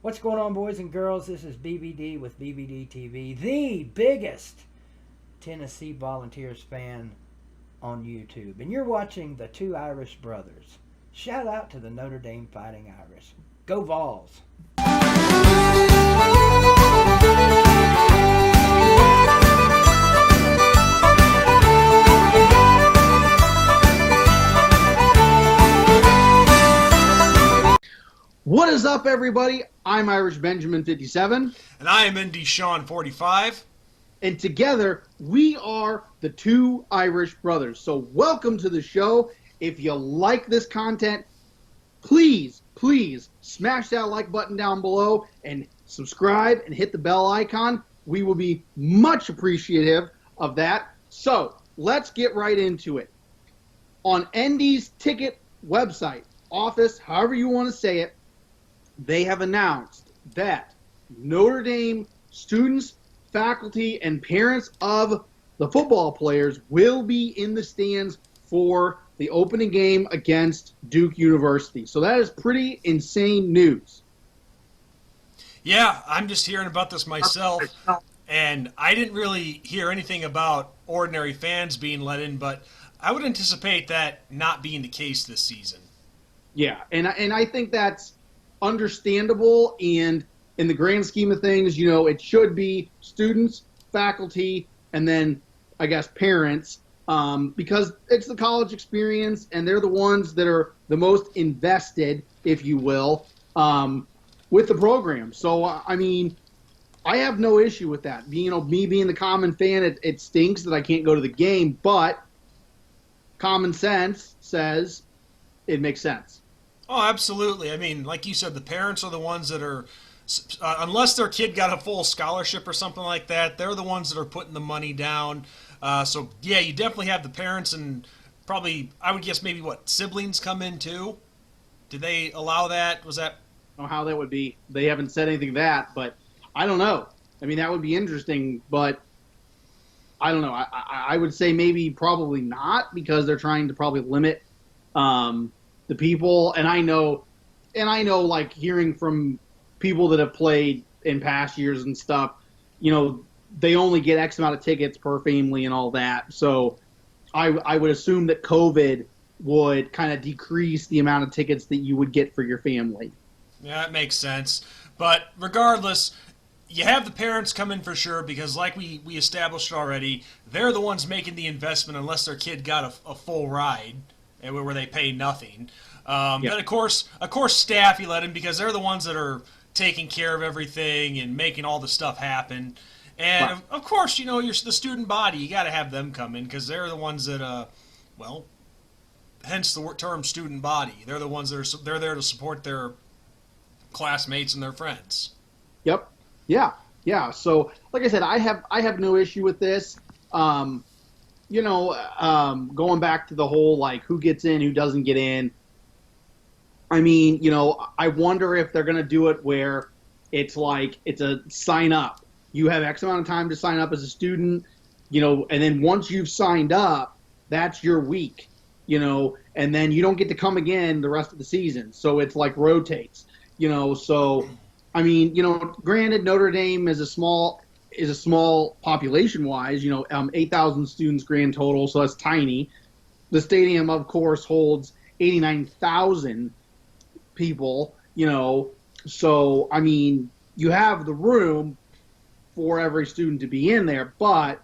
What's going on, boys and girls? This is BBD with BBD TV, the biggest Tennessee Volunteers fan on YouTube. And you're watching the two Irish brothers. Shout out to the Notre Dame Fighting Irish. Go Vols! What is up, everybody? I'm Irish Benjamin 57. And I am Indy Sean 45. And together, we are the two Irish brothers. So welcome to the show. If you like this content, please smash that like button down below and subscribe and hit the bell icon. We will be much appreciative of that. So let's get right into it. On Indy's ticket website, office, however you want to say it, they have announced that Notre Dame students, faculty, and parents of the football players will be in the stands for the opening game against Duke University. So that is pretty insane news. Yeah, I'm just hearing about this myself, and I didn't really hear anything about ordinary fans being let in, but I would anticipate that not being the case this season. Yeah, and I think that's understandable, and in the grand scheme of things, you know, it should be students, faculty, and then I guess parents, because it's the college experience, and they're the ones that are the most invested, if you will, with the program. So I mean, I have no issue with that. Me being the common fan, it stinks that I can't go to the game, but common sense says it makes sense. Oh, absolutely. I mean, like you said, the parents are the ones that are, unless their kid got a full scholarship or something like that, they're the ones that are putting the money down. So, yeah, you definitely have the parents and probably, I would guess maybe siblings come in too? Did they allow that? Was that? I don't know how that would be. They haven't said anything to that, but I don't know. I mean, that would be interesting, but I don't know. I would say maybe probably not, because they're trying to probably limit the people, and I know like hearing from people that have played in past years and stuff, you know, they only get X amount of tickets per family and all that. So I would assume that COVID would kind of decrease the amount of tickets that you would get for your family. Yeah, that makes sense. But regardless, you have the parents come in for sure, because like we established already, they're the ones making the investment unless their kid got a full ride and where they pay nothing. Then of course staff you let in, because they're the ones that are taking care of everything and making all the stuff happen. And Right. of course, you know, you're the student body. You got to have them come in, because they're the ones that, hence the term student body. They're the ones that they're there to support their classmates and their friends. Yep. Yeah. So like I said, I have no issue with this. Going back to the whole like who gets in, who doesn't get in. I mean, you know, I wonder if they're going to do it where it's like it's a sign up. You have X amount of time to sign up as a student, you know, and then once you've signed up, that's your week, you know, and then you don't get to come again the rest of the season. So it's like rotates, you know. So, I mean, you know, granted, Notre Dame is a small population wise, you know, 8,000 students grand total, so that's tiny. The stadium, of course, holds 89,000 people, you know, so I mean, you have the room for every student to be in there, but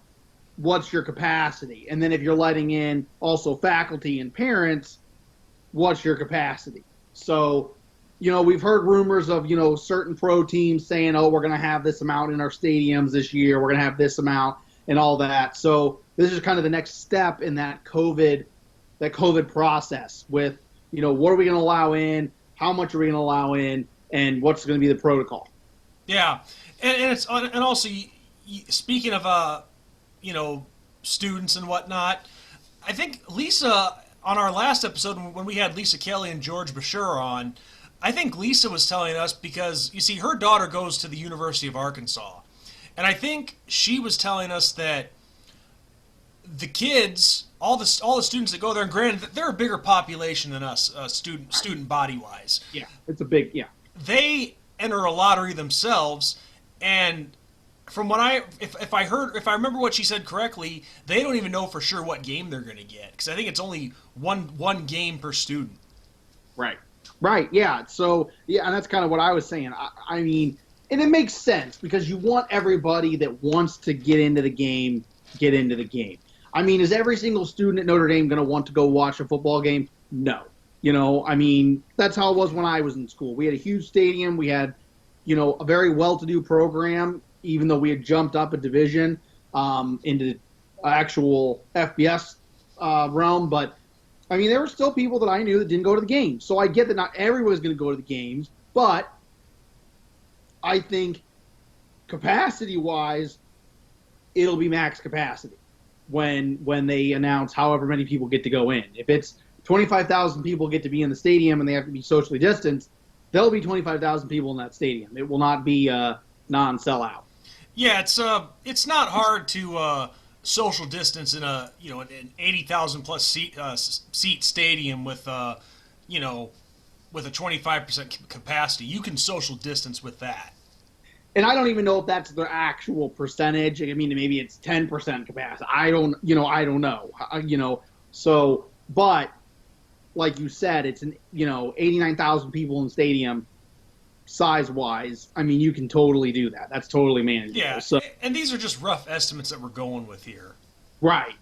what's your capacity? And then if you're letting in also faculty and parents, what's your capacity? So, you know, we've heard rumors of, you know, certain pro teams saying, oh, we're going to have this amount in our stadiums this year, we're going to have this amount and all that. So this is kind of the next step in that COVID process with, you know, what are we going to allow in, how much are we going to allow in, and what's going to be the protocol. Yeah, and also speaking of you know, students and whatnot, I think Lisa, on our last episode when we had Lisa Kelly and George Bashir on, I think Lisa was telling us, because you see her daughter goes to the University of Arkansas, and I think she was telling us that the kids, all the students that go there, and granted they're a bigger population than us, student body wise. Yeah, it's a big, yeah. They enter a lottery themselves, and from what if I remember what she said correctly, they don't even know for sure what game they're going to get, because I think it's only one game per student. Right, yeah. So, yeah, and that's kind of what I was saying. I mean, and it makes sense because you want everybody that wants to get into the game, get into the game. I mean, is every single student at Notre Dame going to want to go watch a football game? No. You know, I mean, that's how it was when I was in school. We had a huge stadium. We had, you know, a very well-to-do program, even though we had jumped up a division into the actual FBS realm. But, I mean, there were still people that I knew that didn't go to the games. So I get that not everyone's going to go to the games, but I think capacity-wise, it'll be max capacity when they announce however many people get to go in. If it's 25,000 people get to be in the stadium and they have to be socially distanced, there'll be 25,000 people in that stadium. It will not be a non-sellout. Yeah, it's not hard to social distance in an 80,000 plus seat stadium with with a 25% capacity. You can social distance with that. And I don't even know if that's the actual percentage. I mean, maybe it's 10% capacity. I don't know. So, but like you said, it's 89,000 people in the stadium. Size-wise, I mean, you can totally do that. That's totally manageable. Yeah, so, and these are just rough estimates that we're going with here. Right.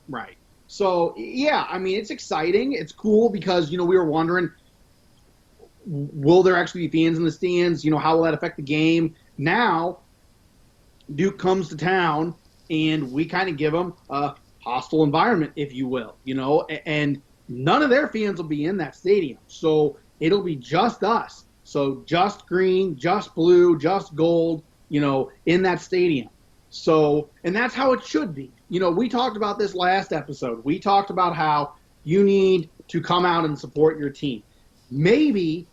So, yeah, I mean, it's exciting. It's cool because, we were wondering, will there actually be fans in the stands? How will that affect the game? Now, Duke comes to town, and we kind of give them a hostile environment, if you will, and none of their fans will be in that stadium. So it'll be just us. So just green, just blue, just gold, in that stadium. So, and that's how it should be. We talked about this last episode. We talked about how you need to come out and support your team. Maybe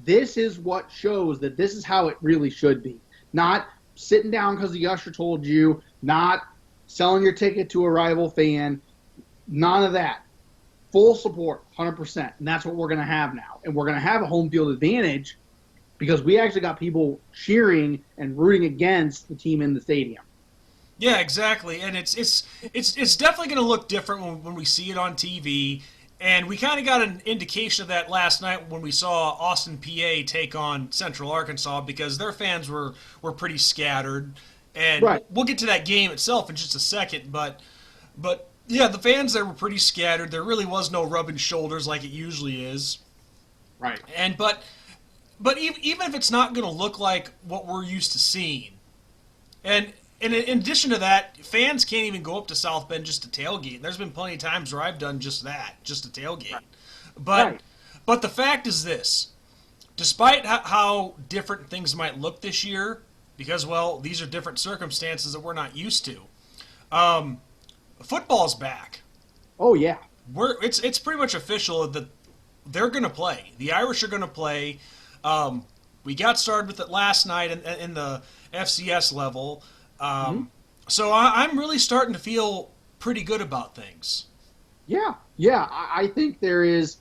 this is what shows that this is how it really should be. Not sitting down because the usher told you, not selling your ticket to a rival fan, none of that. Full support, 100%. And that's what we're going to have now. And we're going to have a home field advantage because we actually got people cheering and rooting against the team in the stadium. Yeah, exactly. And it's definitely going to look different when we see it on TV. And we kind of got an indication of that last night when we saw Austin, PA take on Central Arkansas, because their fans were pretty scattered. And right. We'll get to that game itself in just a second. But yeah, the fans there were pretty scattered. There really was no rubbing shoulders like it usually is. Right. And but even if it's not going to look like what we're used to seeing, and in addition to that, fans can't even go up to South Bend just to tailgate. There's been plenty of times where I've done just that, just to tailgate. Right. But the fact is this: despite how different things might look this year, because these are different circumstances that we're not used to. Football's back. Oh yeah. It's pretty much official that they're going to play. The Irish are going to play. We got started with it last night in the FCS level. So I'm really starting to feel pretty good about things. Yeah. I think there is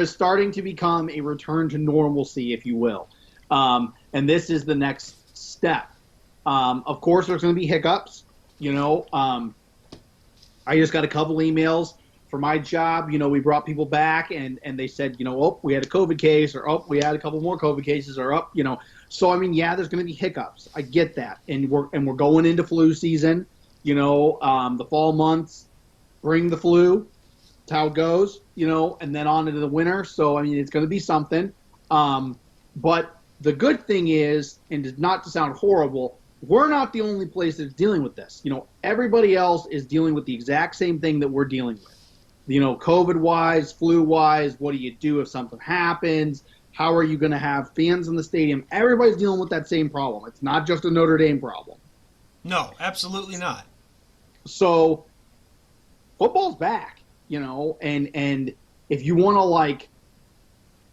starting to become a return to normalcy, if you will. And this is the next step. Of course, there's going to be hiccups. I just got a couple emails for my job. We brought people back and they said, we had a COVID case, or we had a couple more COVID cases, or So I mean, yeah, there's going to be hiccups. I get that, and we're going into flu season. The fall months bring the flu. That's how it goes. And then on into the winter. So I mean, it's going to be something. But the good thing is, and not to sound horrible, we're not the only place that's dealing with this. Everybody else is dealing with the exact same thing that we're dealing with. COVID-wise, flu-wise, what do you do if something happens? How are you going to have fans in the stadium? Everybody's dealing with that same problem. It's not just a Notre Dame problem. No, absolutely not. So football's back, and if you want to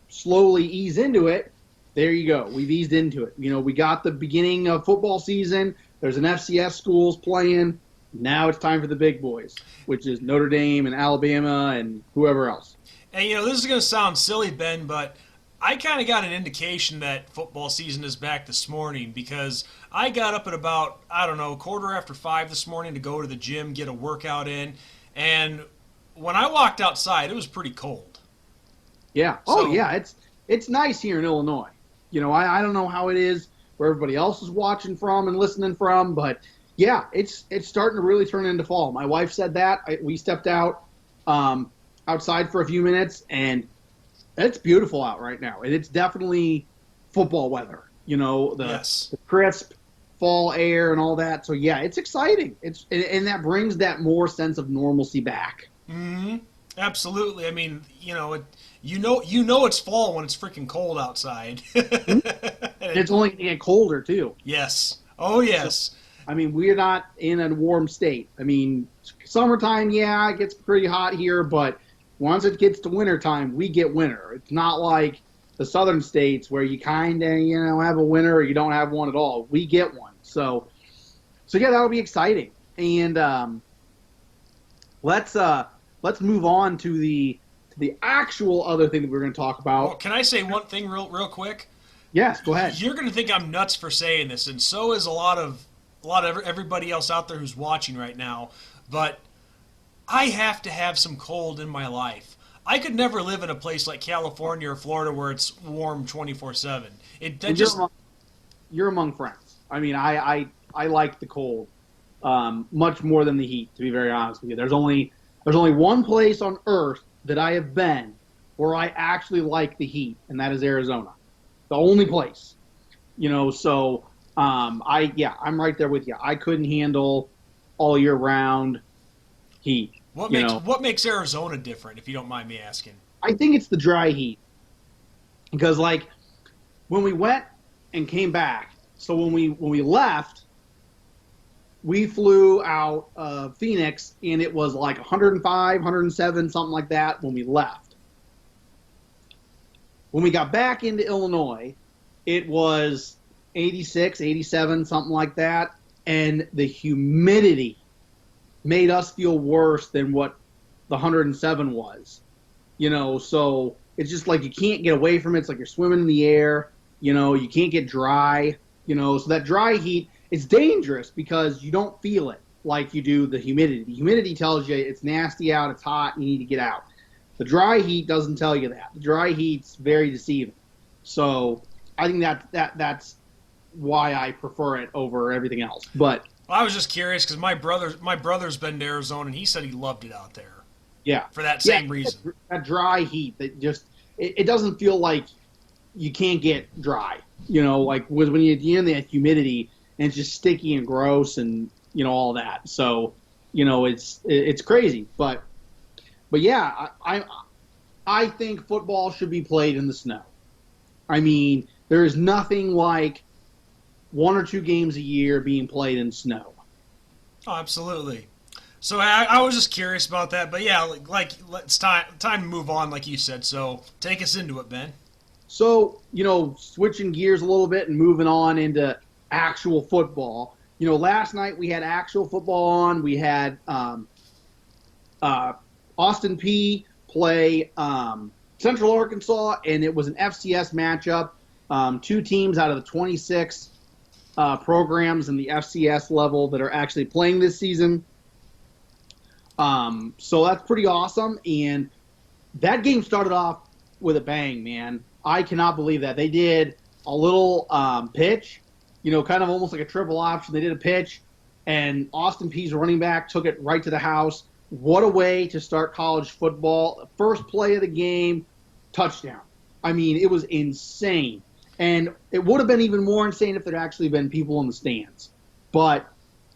slowly ease into it, there you go. We've eased into it. We got the beginning of football season. There's an FCS schools playing. Now it's time for the big boys, which is Notre Dame and Alabama and whoever else. And, this is going to sound silly, Ben, but I kind of got an indication that football season is back this morning because I got up at about, I don't know, 5:15 this morning to go to the gym, get a workout in, and when I walked outside, it was pretty cold. Yeah. So- Yeah. It's nice here in Illinois. I don't know how it is where everybody else is watching from and listening from, but yeah, it's starting to really turn into fall. My wife said that. We stepped out outside for a few minutes, and it's beautiful out right now. And it's definitely football weather. Yes. The crisp fall air and all that. So yeah, it's exciting. And that brings that more sense of normalcy back. Mm-hmm. Absolutely. I mean, it's fall when it's freaking cold outside. It's only going to get colder too. Yes. Oh, yes. I mean, we're not in a warm state. I mean, summertime, yeah, it gets pretty hot here, but once it gets to wintertime, we get winter. It's not like the southern states where you kind of, have a winter or you don't have one at all. We get one. So yeah, that'll be exciting. And let's move on to the actual other thing that we're going to talk about. Well, can I say one thing real quick? Yes, go ahead. You're going to think I'm nuts for saying this, and so is a lot of everybody else out there who's watching right now. But I have to have some cold in my life. I could never live in a place like California or Florida where it's warm 24/7. You're among friends. I mean, I like the cold much more than the heat, to be very honest with you. There's only one place on Earth that I have been where I actually like the heat, and that is Arizona. The only place. So I'm right there with you. I couldn't handle all year round heat. What makes Arizona different, if you don't mind me asking? I think it's the dry heat. Because when we went and came back, so when we left, we flew out of Phoenix, and it was like 105, 107, something like that when we left. When we got back into Illinois, it was 86, 87, something like that, and the humidity made us feel worse than what the 107 was. So it's just like you can't get away from it. It's like you're swimming in the air. You can't get dry. So that dry heat, it's dangerous because you don't feel it like you do the humidity. The humidity tells you it's nasty out, it's hot, and you need to get out. The dry heat doesn't tell you that. The dry heat's very deceiving. So I think that's why I prefer it over everything else. But I was just curious because my brother's been to Arizona and he said he loved it out there. Yeah, for that same reason. That dry heat that just it doesn't feel like you can't get dry. Like when you're in that humidity and it's just sticky and gross and all that. So it's crazy. But yeah, I think football should be played in the snow. I mean, there is nothing like one or two games a year being played in snow. Oh, absolutely. So I was just curious about that, but yeah, it's time to move on, like you said. So take us into it, Ben. So switching gears a little bit and moving on into actual football. Last night we had actual football on. We had Austin Peay play Central Arkansas, and it was an FCS matchup. Two teams out of the 26 programs in the FCS level that are actually playing this season. So that's pretty awesome. And that game started off with a bang, man. I cannot believe that. They did a little pitch, kind of almost like a triple option. They did a pitch, and Austin Peay's running back took it right to the house. What a way to start college football. First play of the game, touchdown. I mean, it was insane. And it would have been even more insane if there had actually been people in the stands. But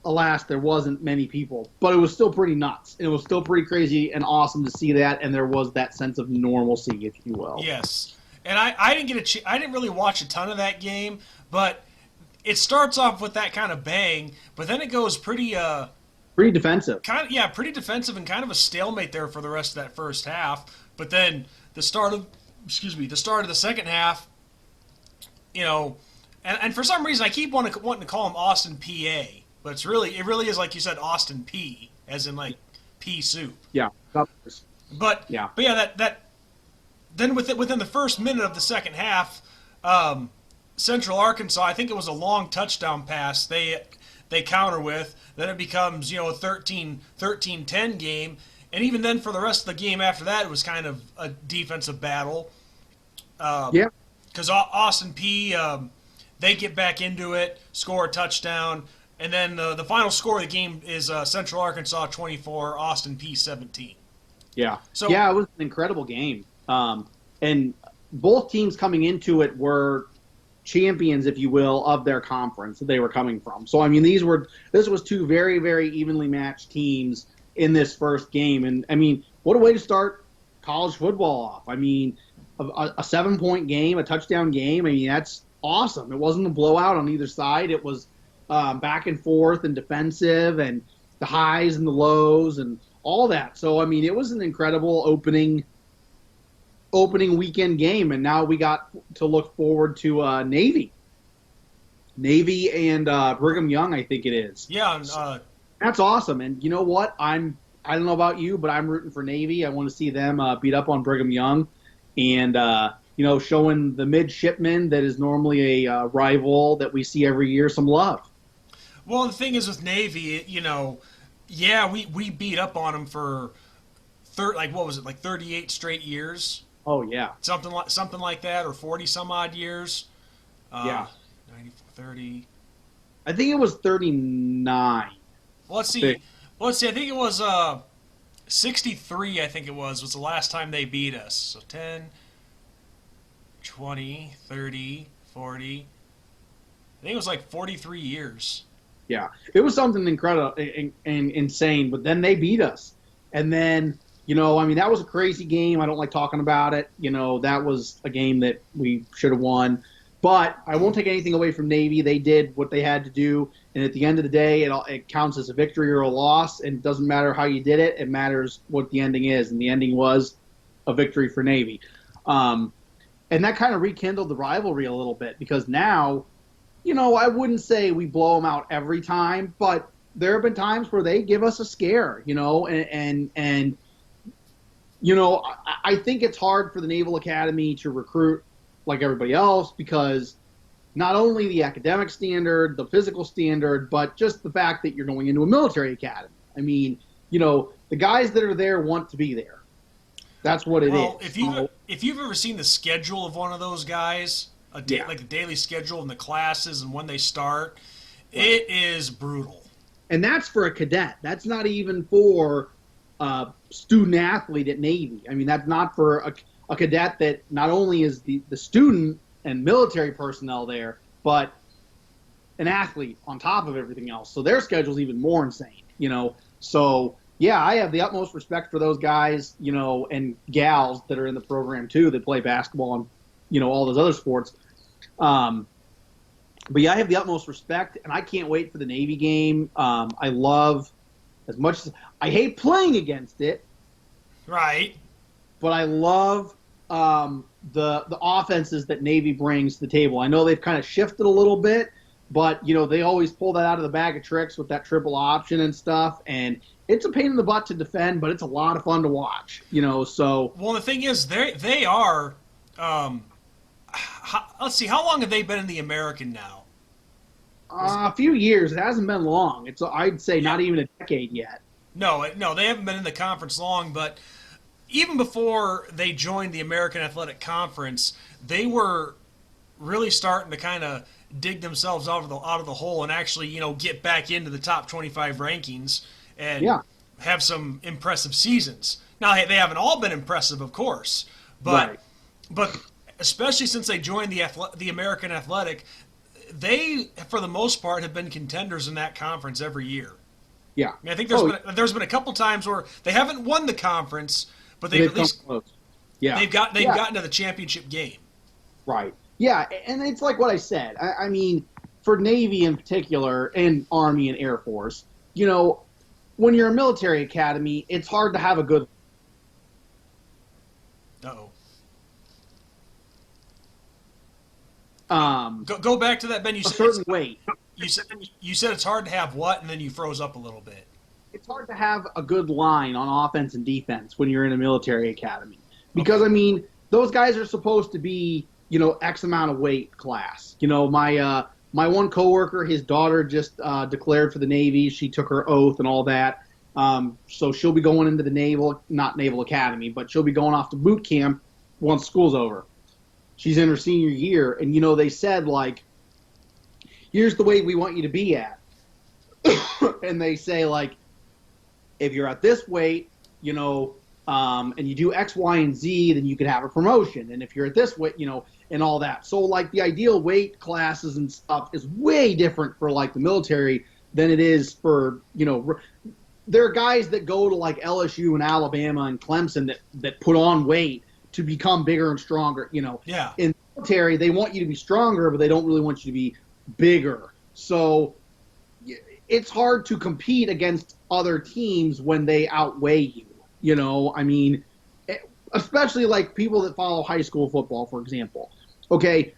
alas, there wasn't many people. But it was still pretty nuts. It was still pretty crazy and awesome to see that, and there was that sense of normalcy, if you will. Yes. And I didn't really watch a ton of that game, but it starts off with that kind of bang, but then it goes pretty defensive. Pretty defensive and kind of a stalemate there for the rest of that first half. But then the start of the second half, and for some reason I keep wanting to call him Austin PA, but it really is like you said, Austin P, as in like pea soup. Yeah. But yeah, then within the first minute of the second half, Central Arkansas, I think it was a long touchdown pass they counter with. Then it becomes, a 13-10 game. And even then, for the rest of the game after that, it was kind of a defensive battle. Yeah. Because Austin P, they get back into it, score a touchdown, and then the final score of the game is Central Arkansas 24, Austin P 17. Yeah. So yeah, it was an incredible game. And both teams coming into it were champions, if you will, of their conference that they were coming from. So I mean, this was two very, very evenly matched teams in this first game. And I mean, what a way to start college football off. I mean, a 7-point game, a touchdown game. I mean, that's awesome. It wasn't a blowout on either side. It was back and forth and defensive, and the highs and the lows and all that. So I mean, it was an incredible opening weekend game, and now we got to look forward to Navy and Brigham Young, I think it is. Yeah, that's awesome. And you know what? I don't know about you, but I'm rooting for Navy. I want to see them beat up on Brigham Young, and showing the midshipmen that is normally a rival that we see every year some love. Well, the thing is with Navy, we beat up on them for 38 straight years. Oh yeah, something like that, or 40 some odd years. Yeah, 94, 30. I think it was 39. Well, let's see. I think it was 63. I think it was the last time they beat us. So 10, 20, 30, 40. I think it was like 43 years. Yeah, it was something incredible and insane. But then they beat us, and then that was a crazy game. I don't like talking about it. That was a game that we should have won. But I won't take anything away from Navy. They did what they had to do, and at the end of the day, it counts as a victory or a loss, and it doesn't matter how you did it. It matters what the ending is, and the ending was a victory for Navy. And that kind of rekindled the rivalry a little bit, because now, I wouldn't say we blow them out every time, but there have been times where they give us a scare, and I think it's hard for the Naval Academy to recruit like everybody else, because not only the academic standard, the physical standard, but just the fact that you're going into a military academy. I mean, the guys that are there want to be there. That's what it is. If you've ever seen the schedule of one of those guys, like the daily schedule and the classes and when they start, right, it is brutal. And that's for a cadet. That's not even for student athlete at Navy. I mean, that's not for a cadet that not only is the student and military personnel there, but an athlete on top of everything else. So their schedule's even more insane, So, yeah, I have the utmost respect for those guys, and gals that are in the program too, that play basketball and, all those other sports. But yeah, I have the utmost respect, and I can't wait for the Navy game. I love, as much as I hate playing against it, right? But I love the offenses that Navy brings to the table. I know they've kind of shifted a little bit, but they always pull that out of the bag of tricks with that triple option and stuff, and it's a pain in the butt to defend, but it's a lot of fun to watch. So well, the thing is, they are. Let's see, how long have they been in the American now? A few years. It hasn't been long. I'd say not even a decade yet. No, they haven't been in the conference long, but even before they joined the American Athletic Conference, they were really starting to kind of dig themselves out of the hole and actually, get back into the top 25 rankings and have some impressive seasons. Now, they haven't all been impressive, of course, but especially since they joined the American Athletic, they, for the most part, have been contenders in that conference every year. Yeah, I mean, I think there's been a couple times where they haven't won the conference, but they've at least they've gotten to the championship game. Right. Yeah, and it's like what I said. I mean, for Navy in particular, and Army and Air Force, when you're a military academy, it's hard to have a good. Uh-oh. Go back to that, Ben. You said a certain weight. You said it's hard to have what, and then you froze up a little bit. It's hard to have a good line on offense and defense when you're in a military academy, because I mean, those guys are supposed to be, X amount of weight class. My one coworker, his daughter just declared for the Navy. She took her oath and all that. So she'll be going into the not Naval Academy, but she'll be going off to boot camp once school's over. She's in her senior year, and they said, like, here's the weight we want you to be at. And they say, like, if you're at this weight, and you do X, Y, and Z, then you could have a promotion. And if you're at this weight, and all that. So, like, the ideal weight classes and stuff is way different for, like, the military than it is for, there are guys that go to, like, LSU and Alabama and Clemson that put on weight to become bigger and stronger, Yeah. In the military, they want you to be stronger, but they don't really want you to be bigger. So it's hard to compete against other teams when they outweigh you. I mean, especially like people that follow high school football, for example. Okay,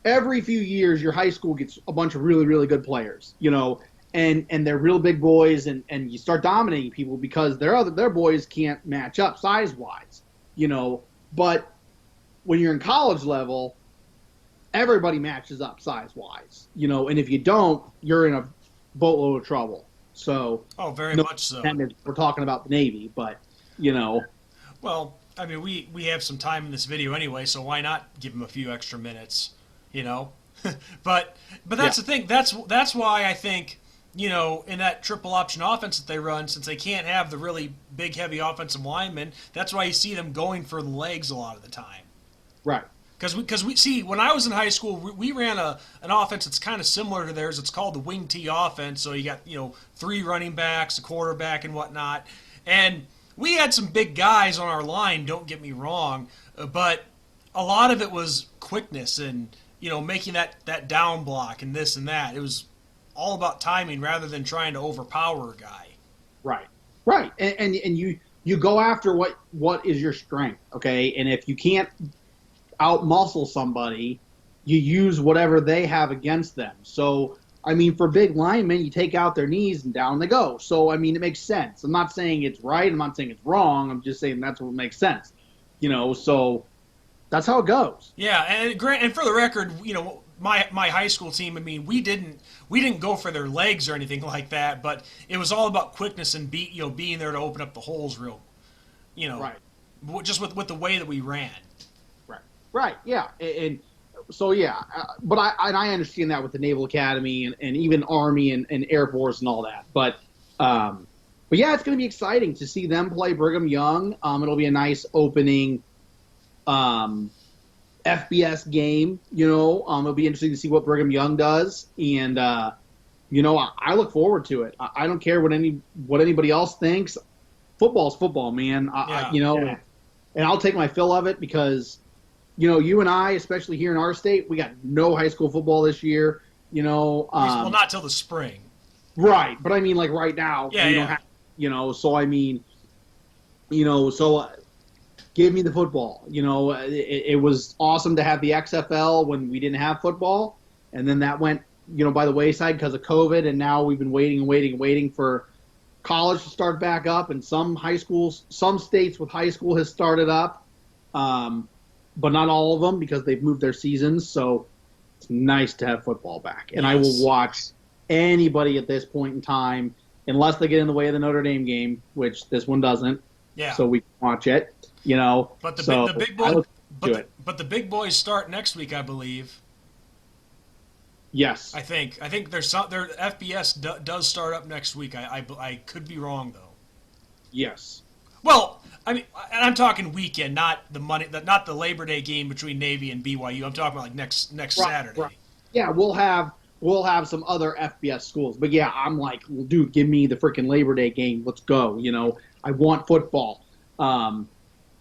every few years your high school gets a bunch of really, really good players, and they're real big boys, and you start dominating people because their boys can't match up size-wise, But when you're in college level, everybody matches up size-wise, and if you don't, you're in a boatload of trouble. So, very much so. We're talking about the Navy, but, Well, I mean, we have some time in this video anyway, so why not give them a few extra minutes, But that's the thing. That's why I think, in that triple option offense that they run, since they can't have the really big, heavy offensive linemen, that's why you see them going for the legs a lot of the time. Right. Because we see, when I was in high school, we ran an offense that's kind of similar to theirs. It's called the wing T offense. So you got 3 running backs, a quarterback, and whatnot. And we had some big guys on our line. Don't get me wrong, but a lot of it was quickness and making that down block and this and that. It was all about timing rather than trying to overpower a guy. Right. And you go after what is your strength, okay? And if you can't out-muscle somebody, you use whatever they have against them. So, I mean, for big linemen, you take out their knees and down they go. So, I mean, it makes sense. I'm not saying it's right. I'm not saying it's wrong. I'm just saying that's what makes sense. So that's how it goes. Yeah, and for the record, my high school team, I mean, we didn't go for their legs or anything like that, but it was all about quickness and being there to open up the holes right. Just with the way that we ran. Right, yeah, and so yeah, but I understand that with the Naval Academy and even Army and Air Force and all that, but yeah, it's going to be exciting to see them play Brigham Young. It'll be a nice opening FBS game. It'll be interesting to see what Brigham Young does, and I look forward to it. I don't care what anybody else thinks. Football's football, man. And I'll take my fill of it because. You and I, especially here in our state, we got no high school football this year. Well, not till the spring. Right, but I mean, like right now, yeah, we don't have, so I mean, give me the football. It was awesome to have the XFL when we didn't have football, and then that went, by the wayside because of COVID, and now we've been waiting for college to start back up, and some states with high school has started up. But not all of them because they've moved their seasons. So it's nice to have football back. And yes. I will watch anybody at this point in time, unless they get in the way of the Notre Dame game, which this one doesn't. Yeah. So we can watch it, But the big boys, but the big boys start next week, I believe. Yes. I think their FBS does start up next week. I could be wrong though. Yes. Well, I mean, and I'm talking weekend, not the Labor Day game between Navy and BYU. I'm talking about like next Saturday. Right. Yeah, we'll have some other FBS schools, but yeah, I'm like, well, dude, give me the freaking Labor Day game. Let's go. I want football. And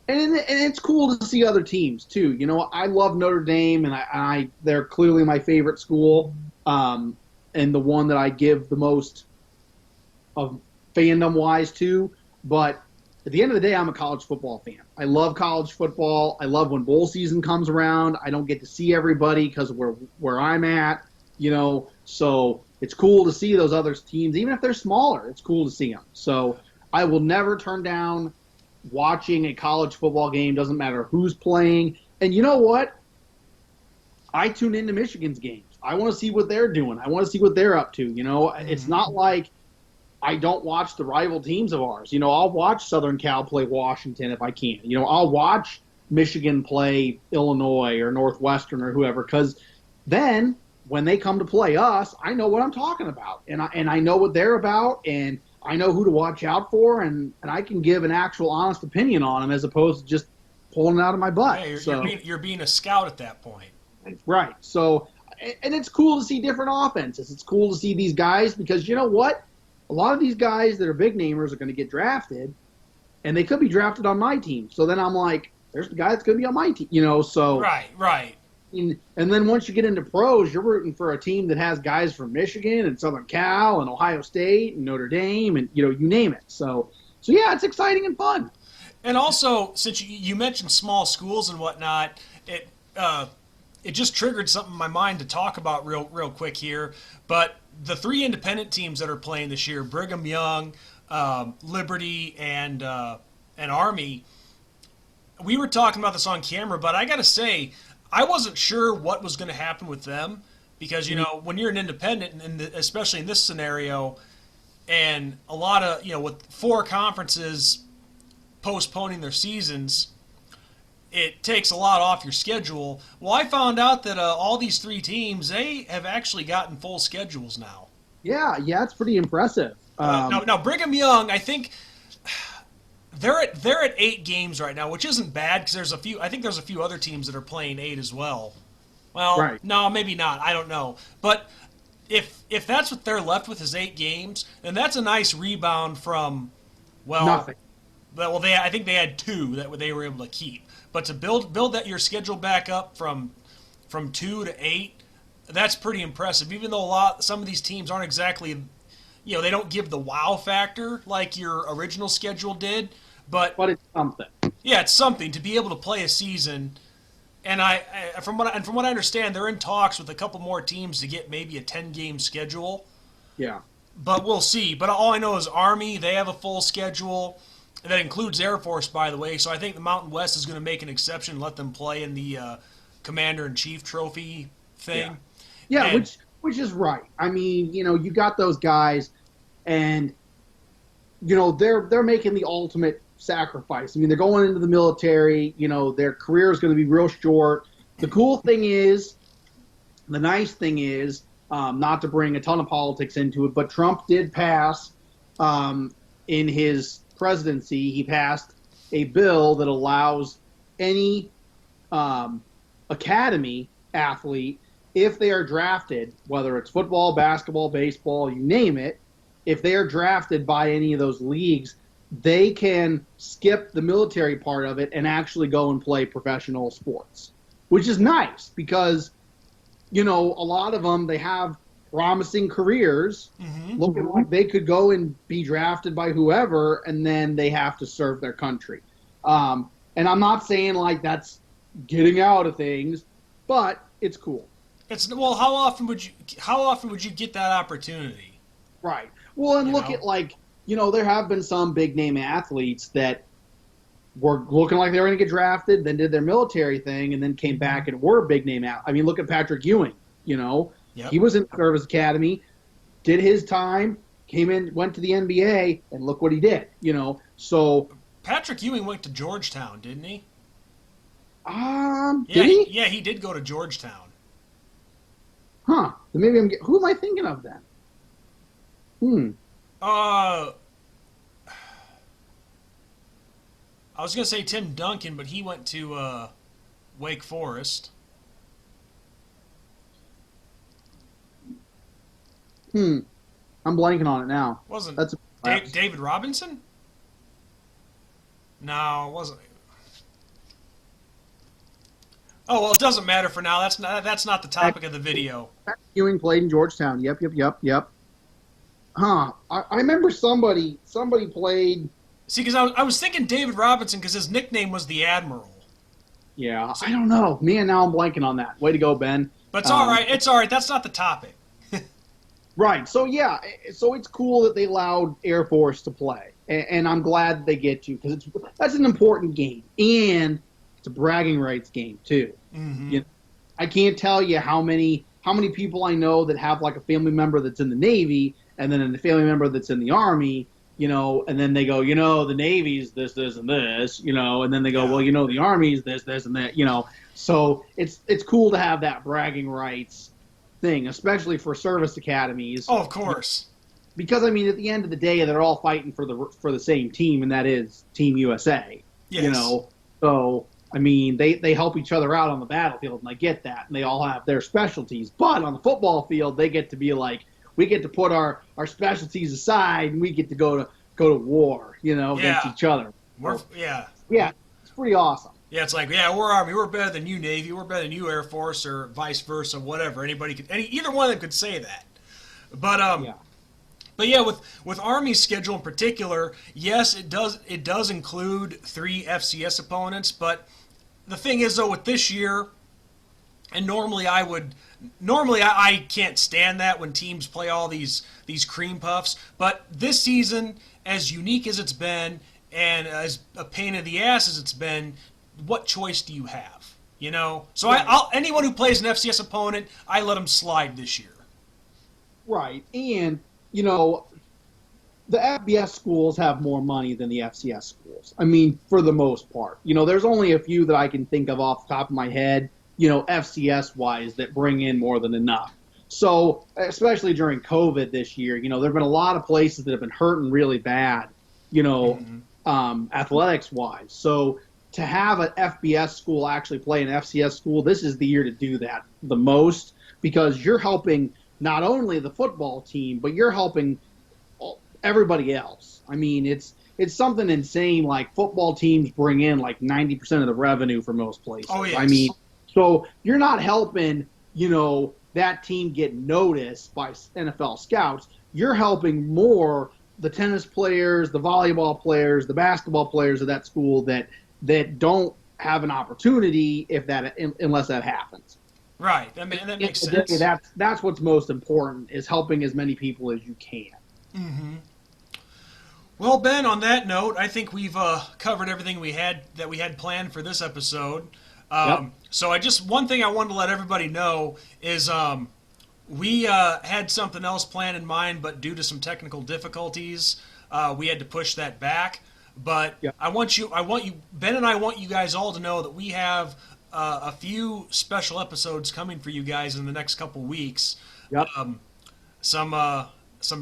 it's cool to see other teams too. I love Notre Dame, and they're clearly my favorite school, and the one that I give the most of fandom wise to, but. At the end of the day, I'm a college football fan. I love college football. I love when bowl season comes around. I don't get to see everybody because of where I'm at, So it's cool to see those other teams, even if they're smaller. It's cool to see them. So I will never turn down watching a college football game, doesn't matter who's playing. And you know what? I tune into Michigan's games. I want to see what they're doing. I want to see what they're up to. You know, it's not like I don't watch the rival teams of ours. You know, I'll watch Southern Cal play Washington if I can. You know, I'll watch Michigan play Illinois or Northwestern or whoever, because then when they come to play us, I know what I'm talking about, and I know what they're about, and I know who to watch out for, and I can give an actual honest opinion on them as opposed to just pulling it out of my butt. Yeah, you're being a scout at that point. Right. So, and it's cool to see different offenses. It's cool to see these guys because you know what? A lot of these guys that are big namers are going to get drafted, and they could be drafted on my team. So then I'm like, there's the guy that's going to be on my team, you know. So right. And then once you get into pros, you're rooting for a team that has guys from Michigan and Southern Cal and Ohio State and Notre Dame and you name it. So yeah, it's exciting and fun. And also, since you mentioned small schools and whatnot, it just triggered something in my mind to talk about real quick here. But the 3 independent teams that are playing this year, Brigham Young, Liberty, and Army, we were talking about this on camera, but I got to say, I wasn't sure what was going to happen with them because, when you're an independent, and especially in this scenario, and a lot of, with 4 conferences postponing their seasons, it takes a lot off your schedule. Well, I found out that all these 3 teams, they have actually gotten full schedules now. Yeah, it's pretty impressive. Now, Brigham Young, I think they're at 8 games right now, which isn't bad because I think there's a few other teams that are playing 8 as well. Well, right. No, maybe not. I don't know. But if that's what they're left with is 8 games, then that's a nice rebound from, nothing. Well, I think they had 2 that they were able to keep. But to build that your schedule back up from 2 to 8, that's pretty impressive. Even though some of these teams aren't exactly, they don't give the wow factor like your original schedule did. But it's something. Yeah, it's something to be able to play a season. And from what I understand, they're in talks with a couple more teams to get maybe a 10-game schedule. Yeah. But we'll see. But all I know is Army, they have a full schedule. That includes Air Force, by the way. So I think the Mountain West is going to make an exception and let them play in the Commander-in-Chief trophy thing. Yeah, which is right. I mean, you got those guys, and they're making the ultimate sacrifice. I mean, they're going into the military. Their career is going to be real short. The cool thing is, the nice thing is, not to bring a ton of politics into it, but Trump did pass in his presidency, he passed a bill that allows any academy athlete, if they are drafted, whether it's football, basketball, baseball, you name it, if they are drafted by any of those leagues, they can skip the military part of it and actually go and play professional sports, which is nice because, a lot of them, they have promising careers, looking like they could go and be drafted by whoever, and then they have to serve their country. And I'm not saying like that's getting out of things, but it's cool. How often would you get that opportunity? Right. Well, and look at there have been some big name athletes that were looking like they were going to get drafted, then did their military thing, and then came back and were big name out. I mean, look at Patrick Ewing. Yep. He was in the service academy, did his time, came in, went to the NBA, and look what he did. So Patrick Ewing went to Georgetown, didn't he? Did he? Yeah, he did go to Georgetown. Huh. Then maybe who am I thinking of then? I was gonna say Tim Duncan, but he went to Wake Forest. I'm blanking on it now. That's David Robinson? No, it wasn't. Oh well, it doesn't matter for now. That's not the topic of the video. Ewing played in Georgetown. Yep. Huh. I remember somebody played. See, because I was thinking David Robinson because his nickname was the Admiral. Yeah, I don't know. Man, now I'm blanking on that. Way to go, Ben. But it's all right. It's all right. That's not the topic. Right. So, yeah. So it's cool that they allowed Air Force to play. and I'm glad they get to, because that's an important game, and it's a bragging rights game too. Mm-hmm. You know, I can't tell you how many people I know that have like a family member that's in the Navy, and then a family member that's in the Army, and then they go, the Navy's this, and this, and then they go, well, the Army's this, and that, So it's cool to have that bragging rights thing, especially for service academies. Oh, of course. Because at the end of the day, they're all fighting for the same team, and that is Team USA. Yes. So they help each other out on the battlefield, and I get that, and they all have their specialties. But on the football field, they get to be like, we get to put our specialties aside, and we get to go to war, against each other. Yeah, it's pretty awesome. Yeah, it's like, we're Army, we're better than you Navy, we're better than you Air Force, or vice versa, whatever. Either one of them could say that. But with Army's schedule in particular, yes, it does include 3 FCS opponents. But the thing is, though, with this year, and normally I can't stand that when teams play all these cream puffs. But this season, as unique as it's been, and as a pain in the ass as it's been, what choice do you have? So anyone who plays an FCS opponent, I let them slide this year. Right, and the FBS schools have more money than the FCS schools. For the most part. There's only a few that I can think of off the top of my head, FCS-wise, that bring in more than enough. So, especially during COVID this year, there have been a lot of places that have been hurting really bad, athletics-wise. So, to have an FBS school actually play an FCS school, this is the year to do that the most, because you're helping not only the football team, but you're helping everybody else. It's something insane. Like, football teams bring in like 90% of the revenue for most places. Oh, yes. So you're not helping, that team get noticed by NFL scouts. You're helping more the tennis players, the volleyball players, the basketball players of that school that don't have an opportunity unless that happens. Right. That makes sense. That's what's most important, is helping as many people as you can. Mm-hmm. Well, Ben, on that note, I think we've covered everything we had planned for this episode. So one thing I wanted to let everybody know is we had something else planned in mind, but due to some technical difficulties, we had to push that back. But Ben and I want you guys all to know that we have a few special episodes coming for you guys in the next couple weeks. Yep. Some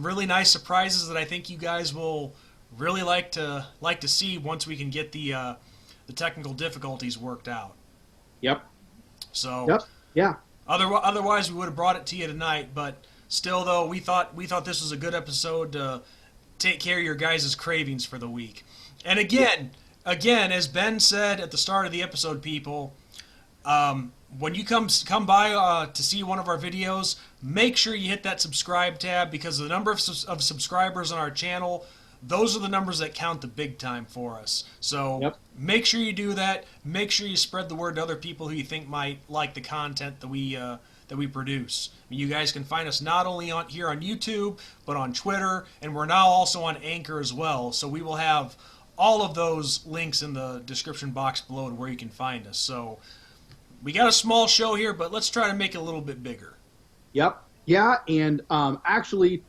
really nice surprises that I think you guys will really like to see once we can get the technical difficulties worked out. Yep. So. Yep. Yeah. Otherwise, we would have brought it to you tonight. But still, though, we thought this was a good episode to take care of your guys' cravings for the week. And again, as Ben said at the start of the episode, people, when you come by to see one of our videos, make sure you hit that subscribe tab, because the number of subscribers on our channel, those are the numbers that count the big time for us. So Make sure you do that. Make sure you spread the word to other people who you think might like the content that we produce. You guys can find us not only here on YouTube, but on Twitter, and we're now also on Anchor as well. So we will have all of those links in the description box below to where you can find us. So we got a small show here, but let's try to make it a little bit bigger. Yep. Yeah, and actually,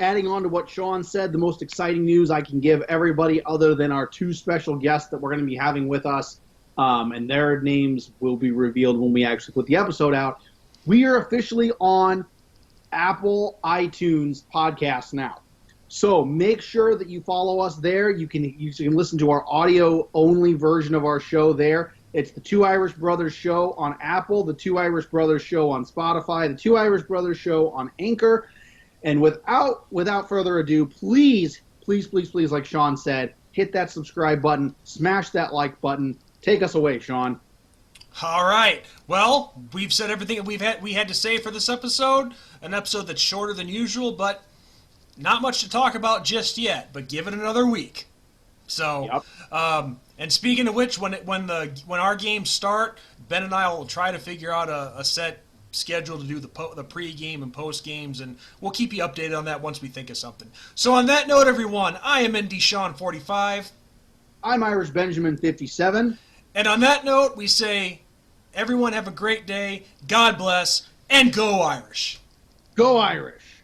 adding on to what Sean said, the most exciting news I can give everybody, other than our 2 special guests that we're going to be having with us, and their names will be revealed when we actually put the episode out. We are officially on Apple iTunes podcast now. So make sure that you follow us there. You can listen to our audio-only version of our show there. It's the Two Irish Brothers Show on Apple, the Two Irish Brothers Show on Spotify, the Two Irish Brothers Show on Anchor. And without further ado, please, like Sean said, hit that subscribe button, smash that like button. Take us away, Sean. All right. Well, we've said everything that we had to say for this episode. An episode that's shorter than usual, but not much to talk about just yet. But give it another week. So, and speaking of which, when our games start, Ben and I will try to figure out a set schedule to do the pre-game and post-games, and we'll keep you updated on that once we think of something. So on that note, everyone, I am ND Sean 45. I'm Irish Benjamin 57. And on that note, we say, everyone have a great day, God bless, and go Irish. Go Irish.